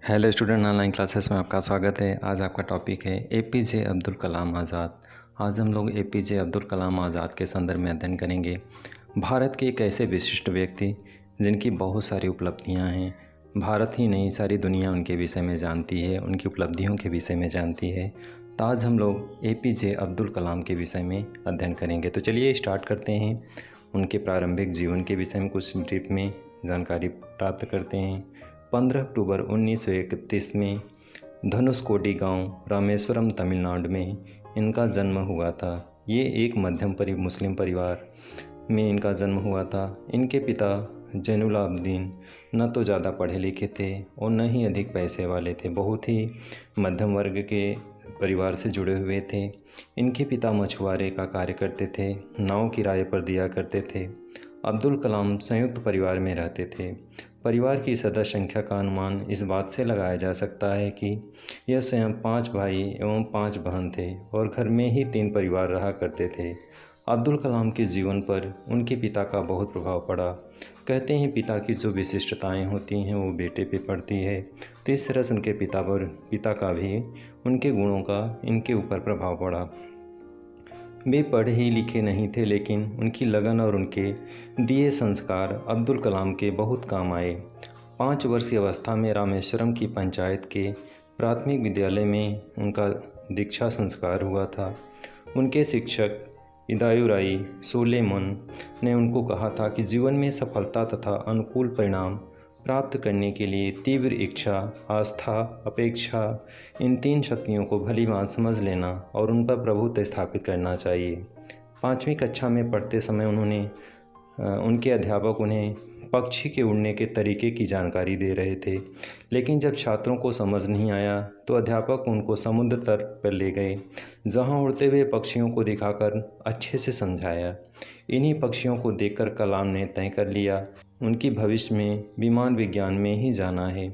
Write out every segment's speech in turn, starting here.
Hello student, online classes में आपका स्वागत है। आज आपका टॉपिक है एपीजे अब्दुल कलाम आज़ाद। आज हम लोग एपीजे अब्दुल कलाम आज़ाद के संदर्भ में अध्ययन करेंगे। भारत के एक ऐसे विशिष्ट व्यक्ति जिनकी बहुत सारी उपलब्धियां हैं। भारत ही नहीं, सारी दुनिया उनके विषय में जानती है, उनकी उपलब्धियों के विषय में जानती है। तो आज हम लोग एपीजे अब्दुल कलाम के विषय में अध्ययन करेंगे। तो चलिए स्टार्ट करते हैं। उनके प्रारंभिक जीवन के विषय में कुछ ब्रीफ में जानकारी प्राप्त करते हैं। 15 अक्टूबर 1931 में धनुषकोडी गांव रामेश्वरम तमिलनाडु में इनका जन्म हुआ था। ये एक मध्यम मुस्लिम परिवार में इनका जन्म हुआ था। इनके पिता जैनुलाब्दीन न तो ज़्यादा पढ़े लिखे थे और न ही अधिक पैसे वाले थे, बहुत ही मध्यम वर्ग के परिवार से जुड़े हुए थे। इनके पिता मछुआरे का कार्य करते थे, नाव किराए पर दिया करते थे। अब्दुल कलाम संयुक्त परिवार में रहते थे। परिवार की सदस्य संख्या का अनुमान इस बात से लगाया जा सकता है कि यह स्वयं 5 भाई एवं 5 बहन थे और घर में ही 3 परिवार रहा करते थे। अब्दुल कलाम के जीवन पर उनके पिता का बहुत प्रभाव पड़ा। कहते हैं पिता की जो विशिष्टताएं होती हैं वो बेटे पे पड़ती है, तो इस तरह से उनके पिता का भी उनके गुणों का इनके ऊपर प्रभाव पड़ा। वे पढ़े ही लिखे नहीं थे, लेकिन उनकी लगन और उनके दिए संस्कार अब्दुल कलाम के बहुत काम आए। 5 वर्ष की अवस्था में रामेश्वरम की पंचायत के प्राथमिक विद्यालय में उनका दीक्षा संस्कार हुआ था। उनके शिक्षक इदायुराई सोलेमन ने उनको कहा था कि जीवन में सफलता तथा अनुकूल परिणाम प्राप्त करने के लिए तीव्र इच्छा, आस्था, अपेक्षा, इन 3 शक्तियों को भलीभांति समझ लेना और उन पर प्रभुत्व स्थापित करना चाहिए। 5वीं कक्षा में पढ़ते समय उनके अध्यापक उन्हें पक्षी के उड़ने के तरीके की जानकारी दे रहे थे, लेकिन जब छात्रों को समझ नहीं आया तो अध्यापक उनको समुद्र तट पर ले गए, जहां उड़ते हुए पक्षियों को दिखाकर अच्छे से समझाया। इन्हीं पक्षियों को देखकर कलाम ने तय कर लिया उनकी भविष्य में विमान विज्ञान में ही जाना है।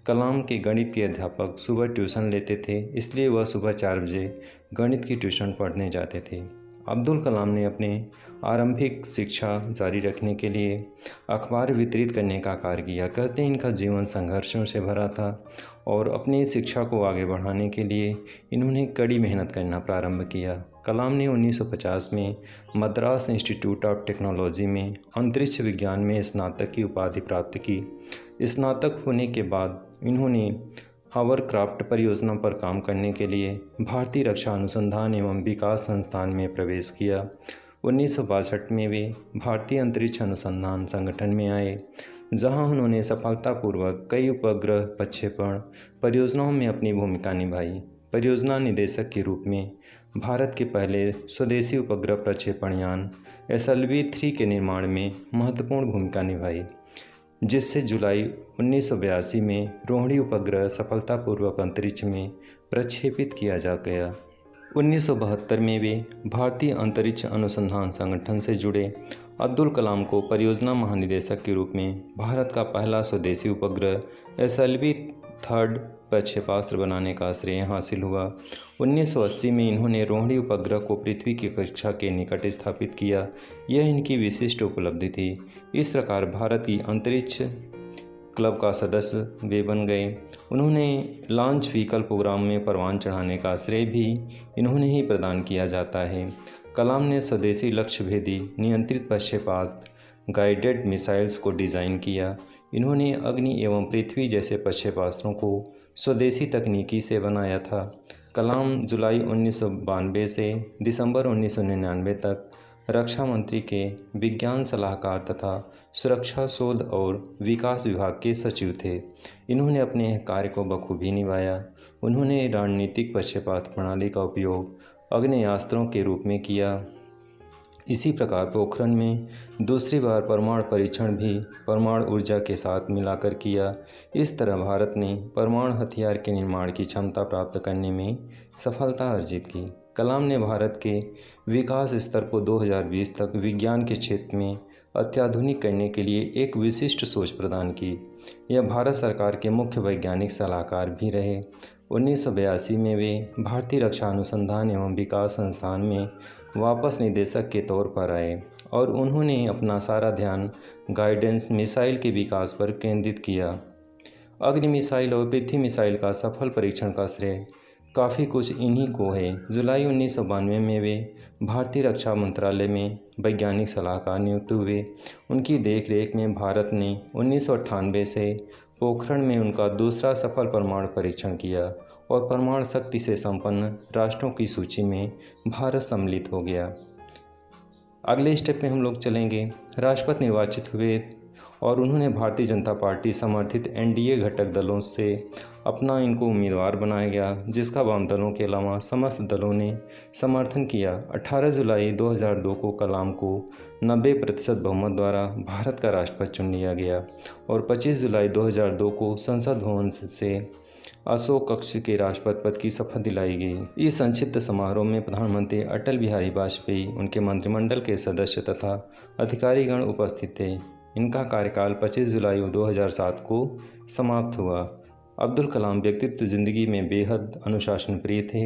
कलाम के गणित के अध्यापक सुबह ट्यूशन लेते थे, इसलिए वह सुबह 4 बजे गणित की ट्यूशन पढ़ने जाते थे। अब्दुल कलाम ने अपने आरंभिक शिक्षा जारी रखने के लिए अखबार वितरित करने का कार्य किया। कहते हैं इनका जीवन संघर्षों से भरा था और अपनी शिक्षा को आगे बढ़ाने के लिए इन्होंने कड़ी मेहनत करना प्रारंभ किया। कलाम ने 1950 में मद्रास इंस्टीट्यूट ऑफ टेक्नोलॉजी में अंतरिक्ष विज्ञान में स्नातक की उपाधि प्राप्त की। स्नातक होने के बाद इन्होंने हावरक्राफ्ट परियोजना पर काम करने के लिए भारतीय रक्षा अनुसंधान एवं विकास संस्थान में प्रवेश किया। 1962 में वे भारतीय अंतरिक्ष अनुसंधान संगठन में आए, जहां उन्होंने सफलतापूर्वक कई उपग्रह प्रक्षेपण परियोजनाओं में अपनी भूमिका निभाई। परियोजना निदेशक के रूप में भारत के पहले स्वदेशी उपग्रह प्रक्षेपण यान SLV-3 के निर्माण में महत्वपूर्ण भूमिका निभाई, जिससे जुलाई 1982 में रोहिणी उपग्रह सफलतापूर्वक अंतरिक्ष में प्रक्षेपित किया जा गया। 1972 में वे भारतीय अंतरिक्ष अनुसंधान संगठन से जुड़े। अब्दुल कलाम को परियोजना महानिदेशक के रूप में भारत का पहला स्वदेशी उपग्रह SLV-3 प्रक्षेपास्त्र बनाने का श्रेय हासिल हुआ। 1980 में इन्होंने रोहिणी उपग्रह को पृथ्वी की कक्षा के निकट स्थापित किया। यह इनकी विशिष्ट उपलब्धि थी। इस प्रकार भारतीय अंतरिक्ष क्लब का सदस्य वे बन गए। उन्होंने लॉन्च व्हीकल प्रोग्राम में परमाणु चढ़ाने का श्रेय भी इन्होंने ही प्रदान किया जाता है। कलाम ने स्वदेशी लक्ष्य भेदी नियंत्रित प्रक्षेपास्त्र गाइडेड मिसाइल्स को डिज़ाइन किया। इन्होंने अग्नि एवं पृथ्वी जैसे प्रक्षेपास्त्रों को स्वदेशी तकनीकी से बनाया था। कलाम जुलाई 1992 से दिसंबर 1999 तक रक्षा मंत्री के विज्ञान सलाहकार तथा सुरक्षा शोध और विकास विभाग के सचिव थे। इन्होंने अपने कार्य को बखूबी निभाया। उन्होंने रणनीतिक प्रक्षेपास्त्र प्रणाली का उपयोग आग्नेयास्त्रों के रूप में किया। इसी प्रकार पोखरण में दूसरी बार परमाणु परीक्षण भी परमाणु ऊर्जा के साथ मिलाकर किया। इस तरह भारत ने परमाणु हथियार के निर्माण की क्षमता प्राप्त करने में सफलता अर्जित की। कलाम ने भारत के विकास स्तर को 2020 तक विज्ञान के क्षेत्र में अत्याधुनिक करने के लिए एक विशिष्ट सोच प्रदान की। यह भारत सरकार के मुख्य वैज्ञानिक सलाहकार भी रहे। 1982 में वे भारतीय रक्षा अनुसंधान एवं विकास संस्थान में वापस निदेशक के तौर पर आए और उन्होंने अपना सारा ध्यान गाइडेंस मिसाइल के विकास पर केंद्रित किया। अग्नि मिसाइल और पृथ्वी मिसाइल का सफल परीक्षण का श्रेय काफ़ी कुछ इन्हीं को है। जुलाई 1992 में वे भारतीय रक्षा मंत्रालय में वैज्ञानिक सलाहकार नियुक्त हुए। उनकी देखरेख में भारत ने 1998 से पोखरण में उनका दूसरा सफल परमाणु परीक्षण किया और परमाणु शक्ति से संपन्न राष्ट्रों की सूची में भारत सम्मिलित हो गया। अगले स्टेप में हम लोग चलेंगे। राष्ट्रपति निर्वाचित हुए और उन्होंने भारतीय जनता पार्टी समर्थित एनडीए घटक दलों से अपना इनको उम्मीदवार बनाया गया, जिसका वाम दलों के अलावा समस्त दलों ने समर्थन किया। 18 जुलाई 2002 को कलाम को 90% बहुमत द्वारा भारत का राष्ट्रपति चुन लिया गया और 25 जुलाई 2002 को संसद भवन से अशोक कक्ष के राष्ट्रपति पद की शपथ दिलाई गई। इस संक्षिप्त समारोह में प्रधानमंत्री अटल बिहारी वाजपेयी, उनके मंत्रिमंडल के सदस्य तथा अधिकारीगण उपस्थित थे। इनका कार्यकाल 25 जुलाई 2007 को समाप्त हुआ। अब्दुल कलाम व्यक्तित्व ज़िंदगी में बेहद अनुशासन प्रिय थे।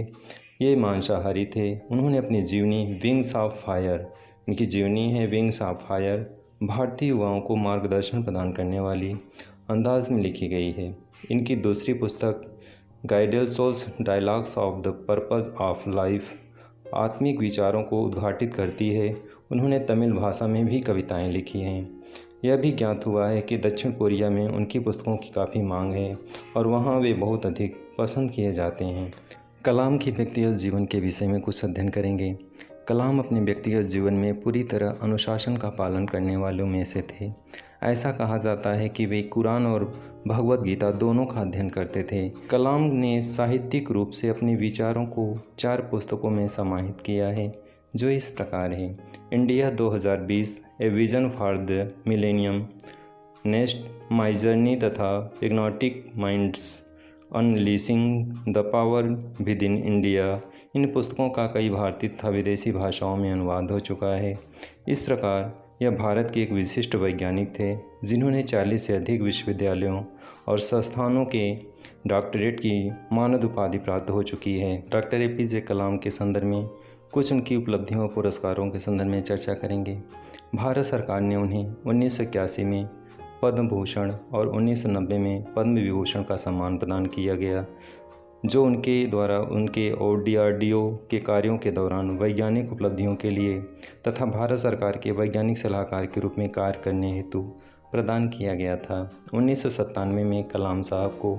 ये मांसाहारी थे। उन्होंने अपनी जीवनी विंग्स ऑफ फायर, इनकी जीवनी है विंग्स ऑफ फायर, भारतीय युवाओं को मार्गदर्शन प्रदान करने वाली अंदाज में लिखी गई है। इनकी दूसरी पुस्तक guiding souls dialogues of the purpose of life आत्मिक विचारों को उद्घाटित करती है। उन्होंने तमिल भाषा में भी कविताएं लिखी हैं। यह भी ज्ञात हुआ है कि दक्षिण कोरिया में उनकी पुस्तकों की काफ़ी मांग है और वहाँ वे बहुत अधिक पसंद किए जाते हैं। कलाम के व्यक्तिगत जीवन के विषय में कुछ अध्ययन करेंगे। कलाम अपने व्यक्तिगत जीवन में पूरी तरह अनुशासन का पालन करने वालों में से थे। ऐसा कहा जाता है कि वे कुरान और भगवत गीता दोनों का अध्ययन करते थे। कलाम ने साहित्यिक रूप से अपने विचारों को 4 पुस्तकों में समाहित किया है, जो इस प्रकार है। India 2020, a vision for the millennium, next, my journey तथा ignited minds, unleashing the power within India. इन पुस्तकों का कई भारतीय तथा विदेशी भाषाओं में अनुवाद हो चुका है। इस प्रकार यह भारत के एक विशिष्ट वैज्ञानिक थे, जिन्होंने 40 से अधिक विश्वविद्यालयों और संस्थानों के डॉक्टरेट की मानद उपाधि प्राप्त हो चुकी है। डॉक्टर APJ कलाम के संदर्भ में कुछ उनकी उपलब्धियों और पुरस्कारों के संदर्भ में चर्चा करेंगे। भारत सरकार ने उन्हें 1981 में पद्म भूषण और 1990 में पद्म विभूषण का सम्मान प्रदान किया गया, जो उनके द्वारा उनके DRDO के कार्यों के दौरान वैज्ञानिक उपलब्धियों के लिए तथा भारत सरकार के वैज्ञानिक सलाहकार के रूप में कार्य करने हेतु प्रदान किया गया था। 1997 में कलाम साहब को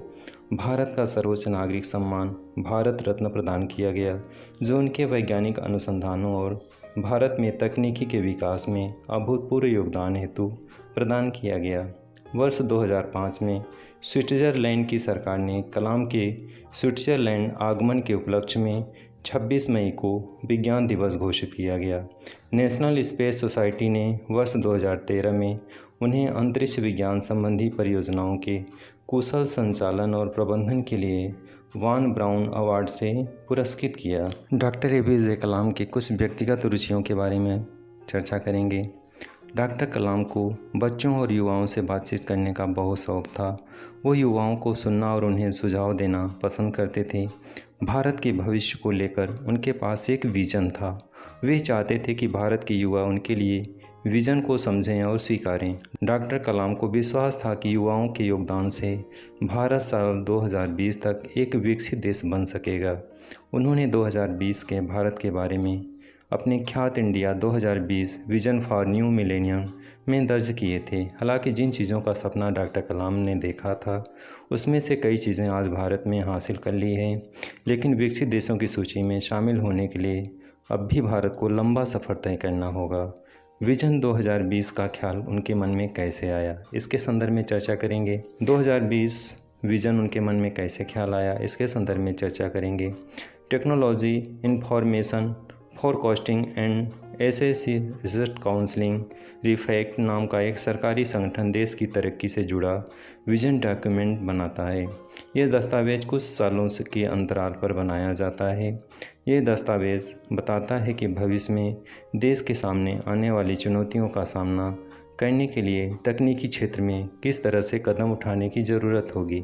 भारत का सर्वोच्च नागरिक सम्मान भारत रत्न प्रदान किया गया, जो उनके वैज्ञानिक अनुसंधानों और भारत में तकनीकी के विकास में अभूतपूर्व योगदान हेतु प्रदान किया गया। वर्ष 2005 में स्विट्ज़रलैंड की सरकार ने कलाम के स्विट्ज़रलैंड आगमन के उपलक्ष्य में 26 मई को विज्ञान दिवस घोषित किया गया। नेशनल स्पेस सोसाइटी ने वर्ष 2013 में उन्हें अंतरिक्ष विज्ञान संबंधी परियोजनाओं के कुशल संचालन और प्रबंधन के लिए वान ब्राउन अवार्ड से पुरस्कृत किया। डॉक्टर APJ कलाम की कुछ व्यक्तिगत रुचियों के बारे में चर्चा करेंगे। डॉक्टर कलाम को बच्चों और युवाओं से बातचीत करने का बहुत शौक़ था। वो युवाओं को सुनना और उन्हें सुझाव देना पसंद करते थे। भारत के भविष्य को लेकर उनके पास एक विज़न था। वे चाहते थे कि भारत के युवा उनके लिए विज़न को समझें और स्वीकारें। डॉक्टर कलाम को विश्वास था कि युवाओं के योगदान से भारत साल 2020 तक एक विकसित देश बन सकेगा। उन्होंने 2020 के भारत के बारे में अपने ख्यात India 2020 vision for new millennium में दर्ज किए थे। हालांकि जिन चीज़ों का सपना डॉक्टर कलाम ने देखा था, उसमें से कई चीज़ें आज भारत में हासिल कर ली हैं, लेकिन विकसित देशों की सूची में शामिल होने के लिए अब भी भारत को लंबा सफ़र तय करना होगा। विजन 2020 का ख्याल उनके मन में कैसे आया, इसके संदर्भ में चर्चा करेंगे। 2020 विज़न उनके मन में कैसे ख्याल आया, इसके संदर्भ में चर्चा करेंगे। Technology information forecasting and SSC research counselling रिफैक्ट नाम का एक सरकारी संगठन देश की तरक्की से जुड़ा विजन डॉक्यूमेंट बनाता है। यह दस्तावेज कुछ सालों के अंतराल पर बनाया जाता है। यह दस्तावेज बताता है कि भविष्य में देश के सामने आने वाली चुनौतियों का सामना करने के लिए तकनीकी क्षेत्र में किस तरह से कदम उठाने की ज़रूरत होगी।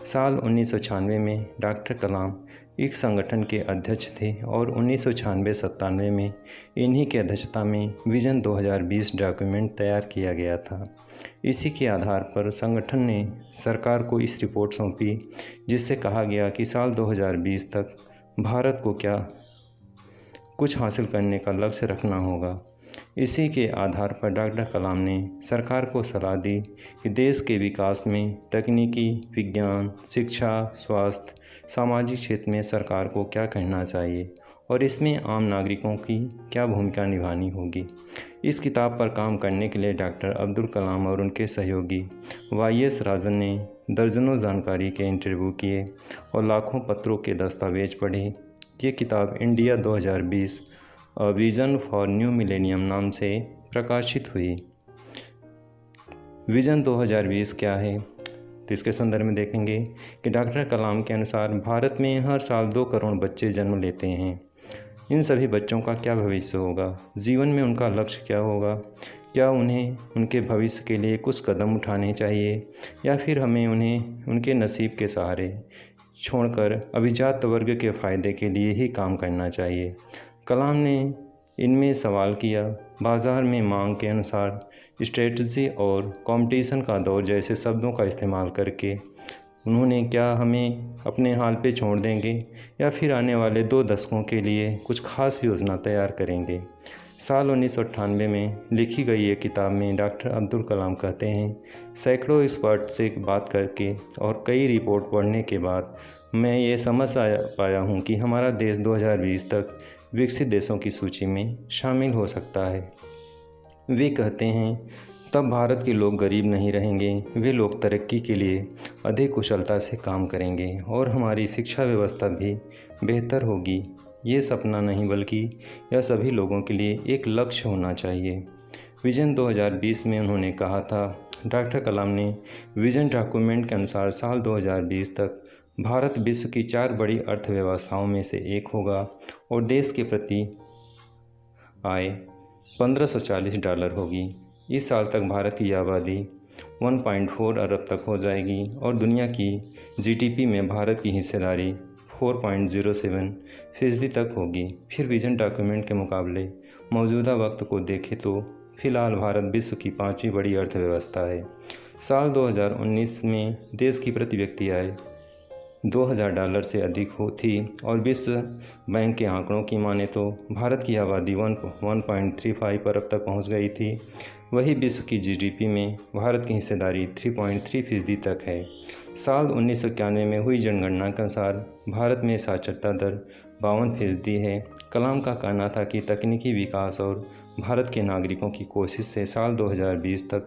साल 1996 में डॉक्टर कलाम एक संगठन के अध्यक्ष थे और 1996-97 में इन्हीं की अध्यक्षता में विजन 2020 डॉक्यूमेंट तैयार किया गया था। इसी के आधार पर संगठन ने सरकार को इस रिपोर्ट सौंपी, जिससे कहा गया कि साल 2020 तक भारत को क्या कुछ हासिल करने का लक्ष्य रखना होगा। इसी के आधार पर डॉक्टर कलाम ने सरकार को सलाह दी कि देश के विकास में तकनीकी, विज्ञान, शिक्षा, स्वास्थ्य, सामाजिक क्षेत्र में सरकार को क्या करना चाहिए और इसमें आम नागरिकों की क्या भूमिका निभानी होगी। इस किताब पर काम करने के लिए डॉक्टर अब्दुल कलाम और उनके सहयोगी YS राजन ने दर्जनों जानकारी के इंटरव्यू किए और लाखों पत्रों के दस्तावेज पढ़े। ये किताब India 2020 vision for new millennium नाम से प्रकाशित हुई। विज़न 2020 क्या है, तो इसके संदर्भ में देखेंगे कि डॉक्टर कलाम के अनुसार भारत में हर साल 2 करोड़ बच्चे जन्म लेते हैं। इन सभी बच्चों का क्या भविष्य होगा, जीवन में उनका लक्ष्य क्या होगा, क्या उन्हें उनके भविष्य के लिए कुछ कदम उठाने चाहिए या फिर हमें उन्हें उनके नसीब के सहारे छोड़कर अभिजात वर्ग के फ़ायदे के लिए ही काम करना चाहिए। कलाम ने इनमें सवाल किया, बाज़ार में मांग के अनुसार स्ट्रेटजी और कंपटीशन का दौर जैसे शब्दों का इस्तेमाल करके उन्होंने क्या हमें अपने हाल पे छोड़ देंगे या फिर आने वाले 2 दशकों के लिए कुछ खास योजना तैयार करेंगे। साल 1998 में लिखी गई ये किताब में डॉक्टर अब्दुल कलाम कहते हैं, सैकड़ों एक्सपर्ट से बात करके और कई रिपोर्ट पढ़ने के बाद मैं ये समझ पाया हूँ कि हमारा देश 2020 तक विकसित देशों की सूची में शामिल हो सकता है। वे कहते हैं तब भारत के लोग गरीब नहीं रहेंगे, वे लोग तरक्की के लिए अधिक कुशलता से काम करेंगे और हमारी शिक्षा व्यवस्था भी बेहतर होगी। ये सपना नहीं बल्कि यह सभी लोगों के लिए एक लक्ष्य होना चाहिए। विजन 2020 में उन्होंने कहा था, डॉक्टर कलाम ने विजन डॉक्यूमेंट के अनुसार साल 2020 तक भारत विश्व की 4 बड़ी अर्थव्यवस्थाओं में से एक होगा और देश के प्रति आय $1540 होगी। इस साल तक भारत की आबादी 1.4 अरब तक हो जाएगी और दुनिया की GDP में भारत की हिस्सेदारी 4.07% तक होगी। फिर विजन डॉक्यूमेंट के मुकाबले मौजूदा वक्त को देखें तो फ़िलहाल भारत विश्व की 5वीं बड़ी अर्थव्यवस्था है। साल 2019 में देश की प्रति व्यक्ति आय $2000 से अधिक थी और विश्व बैंक के आंकड़ों की माने तो भारत की आबादी 1.35 अरब तक पहुंच गई थी। वही विश्व की GDP में भारत की हिस्सेदारी 3.3% तक है। साल 1991 में हुई जनगणना के अनुसार भारत में साक्षरता दर 52% है। कलाम का कहना था कि तकनीकी विकास और भारत के नागरिकों की कोशिश से साल 2020 तक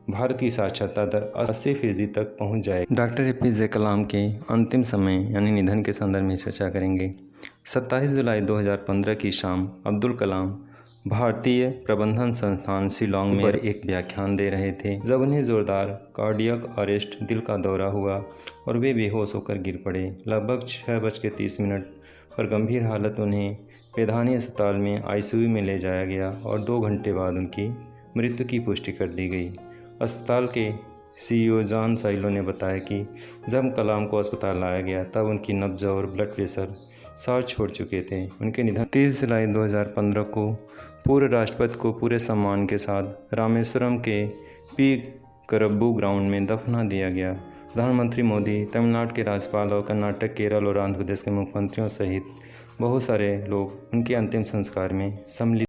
भारत की साक्षरता दर 80% तक पहुंच जाएगी। डॉक्टर APJ कलाम के अंतिम समय यानी निधन के संदर्भ में चर्चा करेंगे। 27 जुलाई 2015 की शाम अब्दुल कलाम भारतीय प्रबंधन संस्थान शिलोंग में एक व्याख्यान दे रहे थे जब उन्हें ज़ोरदार कार्डियक अरेस्ट, दिल का दौरा हुआ और वे बेहोश होकर गिर पड़े। लगभग 6:30 पर गंभीर हालत उन्हें पैधानी अस्पताल में ICU में ले जाया गया और 2 घंटे बाद उनकी मृत्यु की पुष्टि कर दी गई। अस्पताल के CEO जॉन साइलो ने बताया कि जब कलाम को अस्पताल लाया गया तब उनकी नब्ज और ब्लड प्रेशर सार छोड़ चुके थे। उनके निधन 30 जुलाई 2015 को पूर्व राष्ट्रपति को पूरे सम्मान के साथ रामेश्वरम के P करब्बू ग्राउंड में दफना दिया गया। प्रधानमंत्री मोदी, तमिलनाडु के राज्यपाल और कर्नाटक, केरल और आंध्र प्रदेश के मुख्यमंत्रियों सहित बहुत सारे लोग उनके अंतिम संस्कार में सम्मिलित